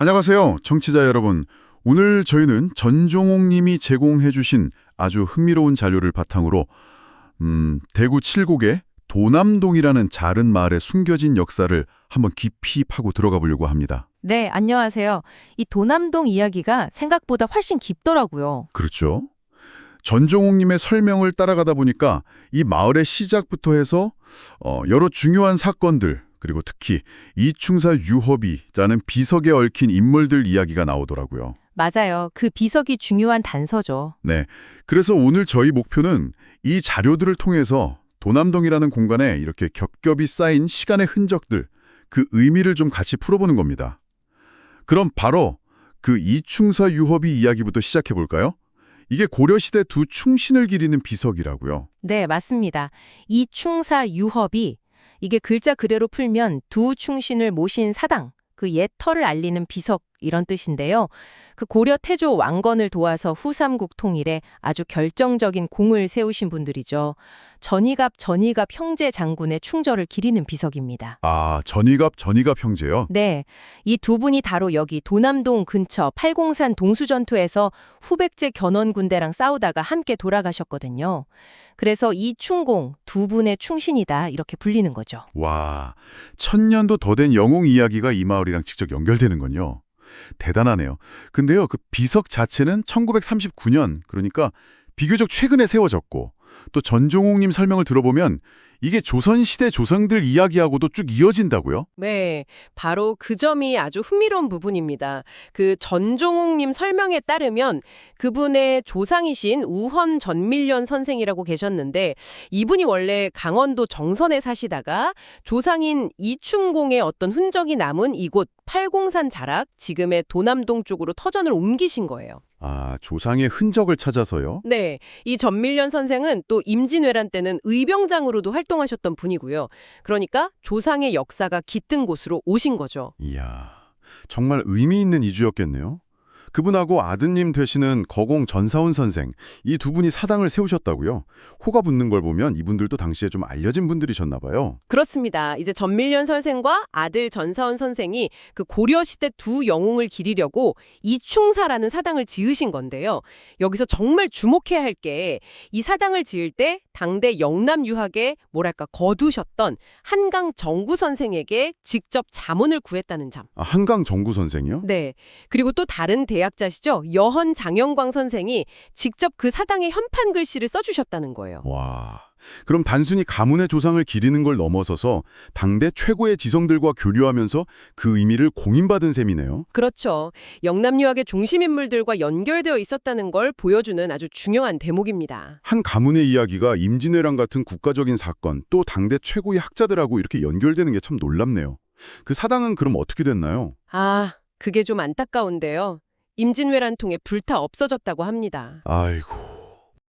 안녕하세요, 청취자 여러분. 오늘 저희는 전종옥 님이 제공해 주신 아주 흥미로운 자료를 바탕으로 대구 칠곡의 도남동이라는 작은 마을의 숨겨진 역사를 한번 깊이 파고 들어가 보려고 합니다. 네, 안녕하세요. 이 도남동 이야기가 생각보다 훨씬 깊더라고요. 그렇죠? 전종옥 님의 설명을 따라가다 보니까 이 마을의 시작부터 해서 여러 중요한 사건들, 그리고 특히 이충사 유허비라는 비석에 얽힌 인물들 이야기가 나오더라고요. 맞아요. 그 비석이 중요한 단서죠. 네, 그래서 오늘 저희 목표는 이 자료들을 통해서 도남동이라는 공간에 이렇게 겹겹이 쌓인 시간의 흔적들, 그 의미를 좀 같이 풀어보는 겁니다. 그럼 바로 그 이충사 유허비 이야기부터 시작해 볼까요? 이게 고려시대 두 충신을 기리는 비석이라고요. 네, 맞습니다. 이충사 유허비, 이게 글자 그대로 풀면 두 충신을 모신 사당, 그 옛 터를 알리는 비석 이런 뜻인데요. 그 고려 태조 왕건을 도와서 후삼국 통일에 아주 결정적인 공을 세우신 분들이죠. 전이갑 형제 장군의 충절을 기리는 비석입니다. 아, 전이갑 형제요? 네, 이 두 분이 바로 여기 도남동 근처 팔공산 동수전투에서 후백제 견원군대랑 싸우다가 함께 돌아가셨거든요. 그래서 이충공, 두 분의 충신이다 이렇게 불리는 거죠. 와, 1000년도 더 된 영웅 이야기가 이 마을이랑 직접 연결되는군요. 대단하네요. 근데요, 그 비석 자체는 1939년, 그러니까 비교적 최근에 세워졌고, 또 전종옥님 설명을 들어보면 이게 조선시대 조상들 이야기하고도 쭉 이어진다고요? 네, 바로 그 점이 아주 흥미로운 부분입니다. 그 전종욱님 설명에 따르면 그분의 조상이신 우헌 전밀련 선생이라고 계셨는데 이분이 원래 강원도 정선에 사시다가 조상인 이충공의 어떤 흔적이 남은 이곳 팔공산 자락, 지금의 도남동 쪽으로 터전을 옮기신 거예요. 아, 조상의 흔적을 찾아서요? 네, 이 전밀련 선생은 또 임진왜란 때는 의병장으로도 활동하셨던 분이고요. 그러니까 조상의 역사가 깃든 곳으로 오신 거죠. 이야, 정말 의미 있는 이주였겠네요. 그분하고 아드님 되시는 거공 전사원 선생, 이 두 분이 사당을 세우셨다고요? 호가 붙는 걸 보면 이분들도 당시에 좀 알려진 분들이셨나 봐요. 그렇습니다. 이제 전밀련 선생과 아들 전사원 선생이 그 고려시대 두 영웅을 기리려고 이충사라는 사당을 지으신 건데요. 여기서 정말 주목해야 할 게 이 사당을 지을 때 당대 영남 유학에 뭐랄까 거두셨던 한강 정구 선생에게 직접 자문을 구했다는 점. 아, 한강 정구 선생이요? 네. 그리고 또 다른 대학자시죠. 여헌 장영광 선생이 직접 그 사당에 현판 글씨를 써주셨다는 거예요. 와, 그럼 단순히 가문의 조상을 기리는 걸 넘어서서 당대 최고의 지성들과 교류하면서 그 의미를 공인받은 셈이네요. 그렇죠. 영남유학의 중심인물들과 연결되어 있었다는 걸 보여주는 아주 중요한 대목입니다. 한 가문의 이야기가 임진왜란 같은 국가적인 사건, 또 당대 최고의 학자들하고 이렇게 연결되는 게 참 놀랍네요. 그 사당은 그럼 어떻게 됐나요? 아, 그게 좀 안타까운데요. 임진왜란 통해 불타 없어졌다고 합니다. 아이고.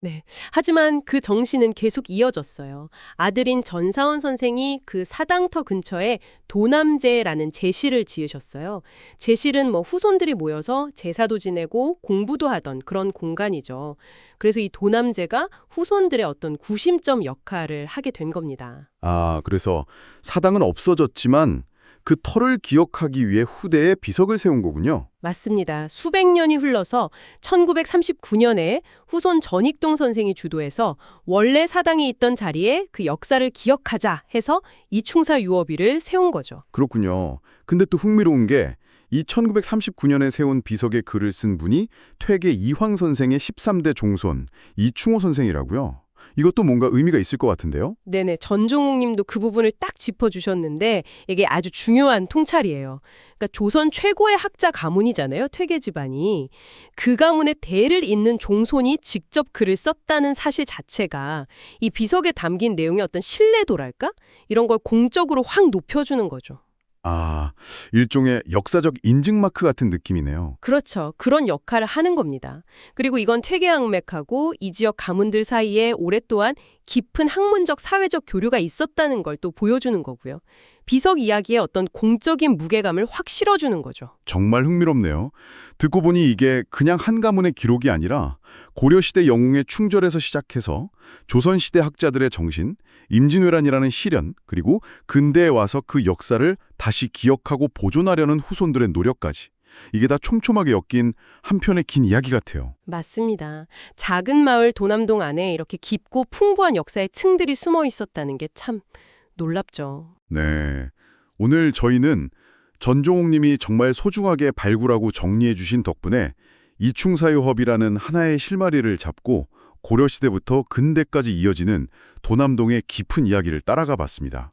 네. 하지만 그 정신은 계속 이어졌어요. 아들인 전사원 선생이 그 사당터 근처에 도남제라는 제실을 지으셨어요. 제실은 후손들이 모여서 제사도 지내고 공부도 하던 그런 공간이죠. 그래서 이 도남제가 후손들의 어떤 구심점 역할을 하게 된 겁니다. 아, 그래서 사당은 없어졌지만 그 터를 기억하기 위해 후대에 비석을 세운 거군요. 맞습니다. 수백 년이 흘러서 1939년에 후손 전익동 선생이 주도해서 원래 사당이 있던 자리에 그 역사를 기억하자 해서 이충사 유허비를 세운 거죠. 그렇군요. 근데 또 흥미로운 게 이 1939년에 세운 비석에 글을 쓴 분이 퇴계 이황 선생의 13대 종손 이충호 선생이라고요. 이것도 뭔가 의미가 있을 것 같은데요? 네네. 전종욱 님도 그 부분을 딱 짚어주셨는데 이게 아주 중요한 통찰이에요. 그러니까 조선 최고의 학자 가문이잖아요. 퇴계 집안이. 그 가문의 대를 잇는 종손이 직접 글을 썼다는 사실 자체가 이 비석에 담긴 내용의 어떤 신뢰도랄까? 이런 걸 공적으로 확 높여주는 거죠. 아, 일종의 역사적 인증마크 같은 느낌이네요. 그렇죠. 그런 역할을 하는 겁니다. 그리고 이건 퇴계항맥하고 이 지역 가문들 사이에 오랫동안 깊은 학문적 사회적 교류가 있었다는 걸 또 보여주는 거고요. 비석 이야기의 어떤 공적인 무게감을 확 실어주는 거죠. 정말 흥미롭네요. 듣고 보니 이게 그냥 한 가문의 기록이 아니라 고려시대 영웅의 충절에서 시작해서 조선시대 학자들의 정신, 임진왜란이라는 시련, 그리고 근대에 와서 그 역사를 다시 기억하고 보존하려는 후손들의 노력까지 이게 다 촘촘하게 엮인 한 편의 긴 이야기 같아요. 맞습니다. 작은 마을 도남동 안에 이렇게 깊고 풍부한 역사의 층들이 숨어 있었다는 게 참 놀랍죠. 네. 오늘 저희는 전종욱 님이 정말 소중하게 발굴하고 정리해 주신 덕분에 이충사유협이라는 하나의 실마리를 잡고 고려시대부터 근대까지 이어지는 도남동의 깊은 이야기를 따라가 봤습니다.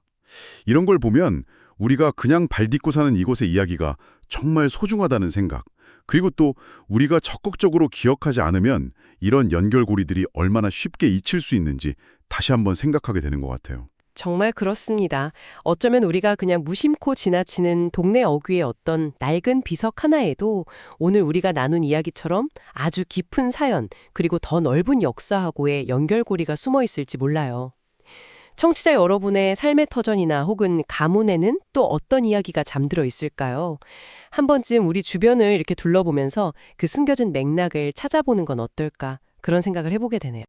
이런 걸 보면 우리가 그냥 발 딛고 사는 이곳의 이야기가 정말 소중하다는 생각, 그리고 또 우리가 적극적으로 기억하지 않으면 이런 연결고리들이 얼마나 쉽게 잊힐 수 있는지 다시 한번 생각하게 되는 것 같아요. 정말 그렇습니다. 어쩌면 우리가 그냥 무심코 지나치는 동네 어귀의 어떤 낡은 비석 하나에도 오늘 우리가 나눈 이야기처럼 아주 깊은 사연, 그리고 더 넓은 역사하고의 연결고리가 숨어 있을지 몰라요. 청취자 여러분의 삶의 터전이나 혹은 가문에는 또 어떤 이야기가 잠들어 있을까요? 한 번쯤 우리 주변을 이렇게 둘러보면서 그 숨겨진 맥락을 찾아보는 건 어떨까? 그런 생각을 해보게 되네요.